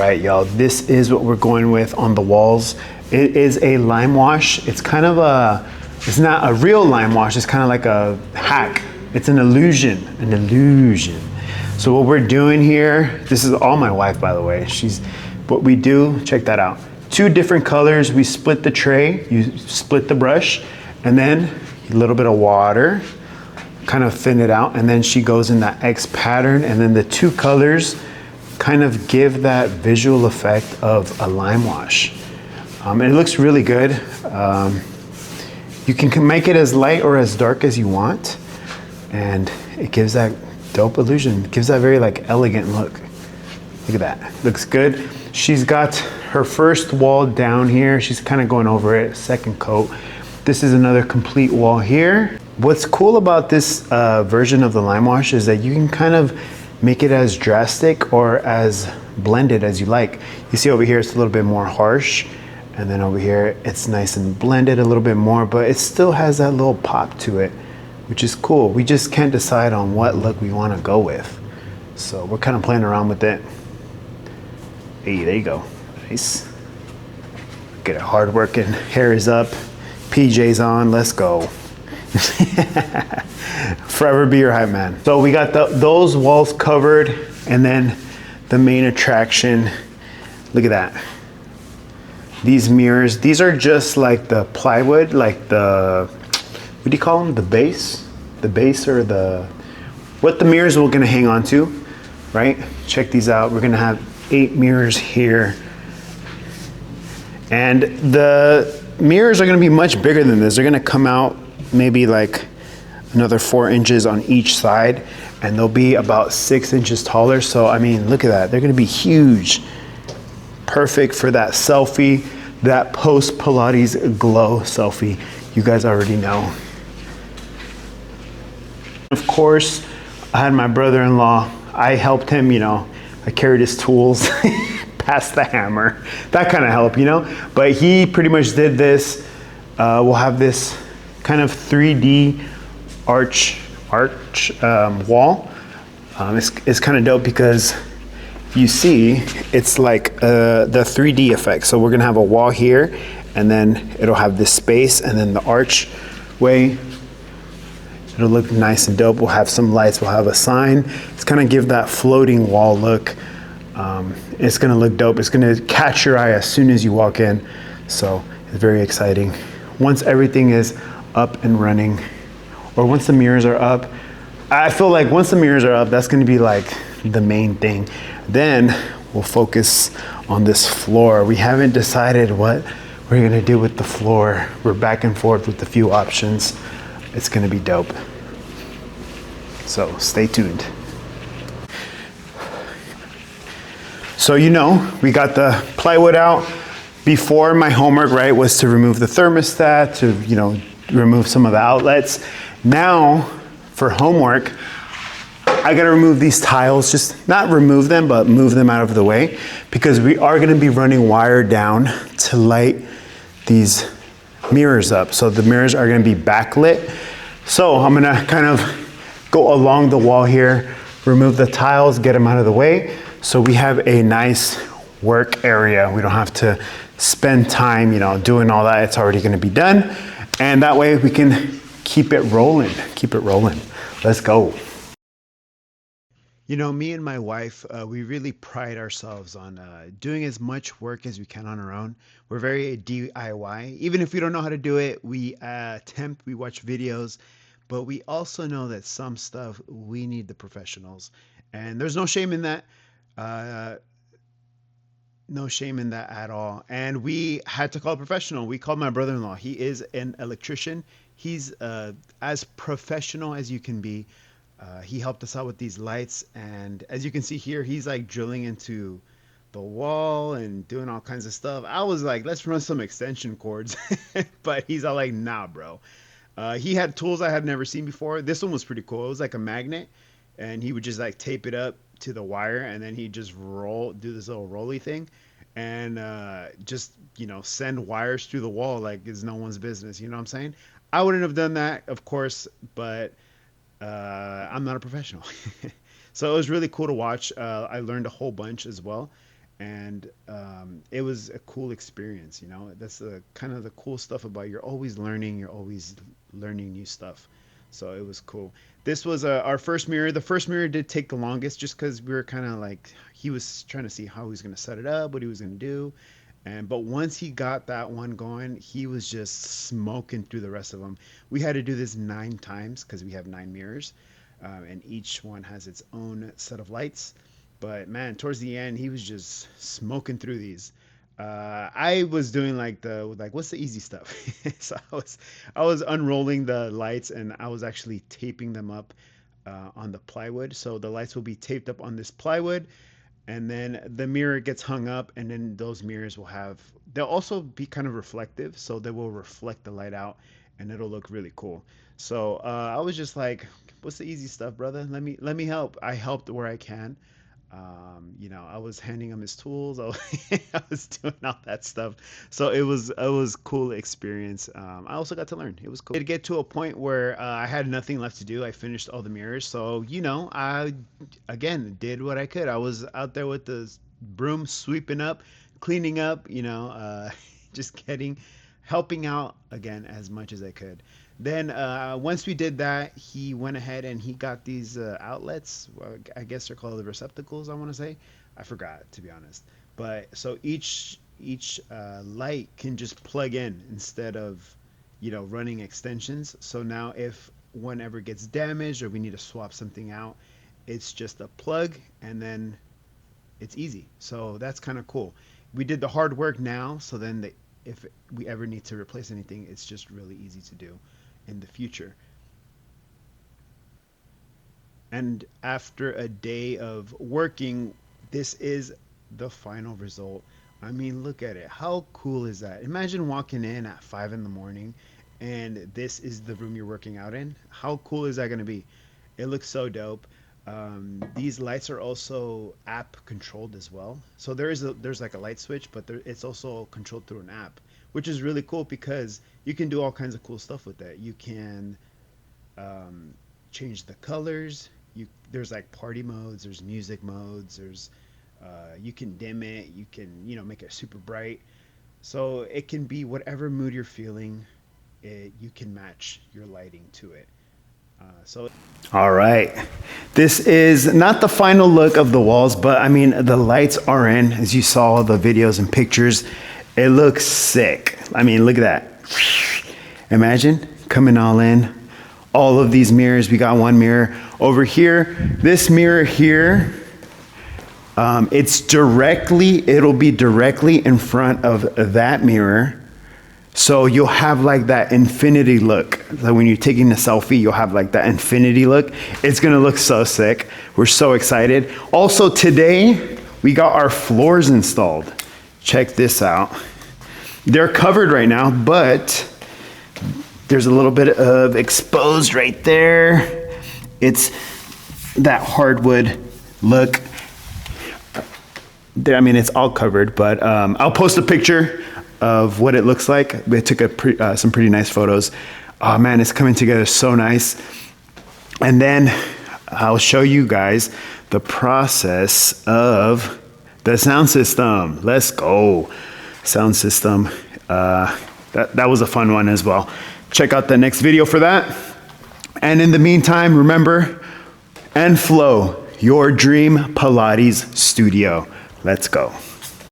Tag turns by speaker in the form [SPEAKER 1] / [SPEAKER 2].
[SPEAKER 1] right, y'all, this is what we're going with on the walls. It is a lime wash. It's kind of it's not a real lime wash. It's kind of like a hack. It's an illusion, So what we're doing here, this is all my wife, by the way. What we do, check that out. 2 different colors. We split the tray, you split the brush, and then a little bit of water, kind of thin it out, and then she goes in that X pattern, and then the 2 colors kind of give that visual effect of a lime wash. And it looks really good. You can make it as light or as dark as you want, and it gives that dope illusion. It gives that very like elegant look. Look at that, looks good. She's got her first wall down here. She's kind of going over it, second coat. This is another complete wall here. What's cool about this version of the lime wash is that you can kind of make it as drastic or as blended as you like. You see over here, it's a little bit more harsh. And then over here, it's nice and blended a little bit more, but it still has that little pop to it, which is cool. We just can't decide on what look we want to go with. So we're kind of playing around with it. Hey, there you go. Nice. Get it hard working. Hair is up. PJs on. Let's go. Forever be your hype man. So we got those walls covered, and then the main attraction. Look at that. These mirrors, these are just like the plywood, like the, what do you call them? The base or what the mirrors we're gonna hang on to, right? Check these out. We're gonna have 8 mirrors here. And the mirrors are gonna be much bigger than this. They're gonna come out maybe like another 4 inches on each side, and they'll be about 6 inches taller. So, I mean, look at that. They're gonna be huge. Perfect for that selfie, that post Pilates glow selfie. You guys already know. Of course, I had my brother-in-law. I helped him, you know, I carried his tools, passed the hammer, that kind of help, you know? But he pretty much did this. We'll have this kind of 3D arch wall. It's kind of dope because you see, it's like the 3D effect. So we're gonna have a wall here, and then it'll have this space, and then the archway. It'll look nice and dope. We'll have some lights, we'll have a sign. It's gonna give that floating wall look. It's gonna look dope. It's gonna catch your eye as soon as you walk in. So it's very exciting. Once everything is up and running, or once the mirrors are up, I feel like once the mirrors are up, that's gonna be like the main thing. Then we'll focus on this floor. We haven't decided what we're gonna do with the floor. We're back and forth with a few options. It's gonna be dope. So stay tuned. So you know, we got the plywood out. Before, my homework, right, was to remove the thermostat, to, you know, remove some of the outlets. Now, for homework, I gotta remove these tiles, just not remove them, but move them out of the way, because we are gonna be running wire down to light these mirrors up. So the mirrors are gonna be backlit. So I'm gonna kind of go along the wall here, remove the tiles, get them out of the way, so we have a nice work area. We don't have to spend time, you know, doing all that. It's already gonna be done. And that way we can keep it rolling, Let's go. You know, me and my wife, we really pride ourselves on doing as much work as we can on our own. We're very DIY. Even if we don't know how to do it, we attempt, we watch videos, but we also know that some stuff we need the professionals. And there's no shame in that. No shame in that at all. And we had to call a professional. We called my brother-in-law. He is an electrician. He's as professional as you can be. He helped us out with these lights, and as you can see here, he's like drilling into the wall and doing all kinds of stuff. I was like, let's run some extension cords, but he's all like, nah, bro. He had tools I had never seen before. This one was pretty cool. It was like a magnet, and he would just like tape it up to the wire, and then he'd just do this little rolly thing, and just, you know, send wires through the wall like it's no one's business. You know what I'm saying? I wouldn't have done that, of course, but I'm not a professional. So it was really cool to watch. I learned a whole bunch as well. And it was a cool experience. You know, that's the kind of the cool stuff about you're always learning, you're always learning new stuff. So it was cool. This was our first mirror. The first mirror did take the longest just because we were kind of like, he was trying to see how he was going to set it up, what he was going to do. And but once he got that one going, he was just smoking through the rest of them. We had to do this 9 times because we have 9 mirrors, and each one has its own set of lights. But man, towards the end, he was just smoking through these. I was doing like what's the easy stuff? So I was unrolling the lights and I was actually taping them up on the plywood. So the lights will be taped up on this plywood, and then the mirror gets hung up, and then those mirrors they'll also be kind of reflective, so they will reflect the light out, and it'll look really cool. So I was just like, what's the easy stuff, brother? Let me help. I helped where I can. I was handing him his tools. I was doing all that stuff. So it was cool experience. I also got to learn. It was cool. It get to a point where I had nothing left to do. I finished all the mirrors. So I again did what I could. I was out there with the broom sweeping up, cleaning up. Just helping out again as much as I could. Then once we did that, he went ahead and he got these outlets. Well, I guess they're called the receptacles. I want to say, I forgot to be honest. But so each light can just plug in instead of running extensions. So now if one ever gets damaged or we need to swap something out, it's just a plug and then it's easy. So that's kind of cool. We did the hard work now, so then if we ever need to replace anything, it's just really easy to do in the future. And after a day of working, this is the final result. I mean, look at it. How cool is that? Imagine walking in at 5 in the morning and this is the room you're working out in. How cool is that going to be? It looks so dope. These lights are also app controlled as well. So there's like a light switch, but it's also controlled through an app, which is really cool because you can do all kinds of cool stuff with that. You can um, change the colors. There's like party modes, there's music modes, you can dim it, you can make it super bright. So it can be whatever mood you're feeling. You can match your lighting to it. So all right, this is not the final look of the walls, but I mean the lights are in. As you saw the videos and pictures, it looks sick. I mean, look at that. Imagine coming all in. All of these mirrors. We got one mirror over here. This mirror here, it'll be directly in front of that mirror. So you'll have like that infinity look. So when you're taking a selfie, you'll have like that infinity look. It's gonna look so sick. We're so excited. Also today, we got our floors installed. Check this out. They're covered right now, but there's a little bit of exposed right there. It's that hardwood look. I mean, it's all covered, but I'll post a picture of what it looks like. We took some pretty nice photos. Oh man, it's coming together so nice. And then I'll show you guys the process of the sound system. Let's go. Sound system. That was a fun one as well. Check out the next video for that. And in the meantime, remember, NFlow, your dream Pilates studio. Let's go.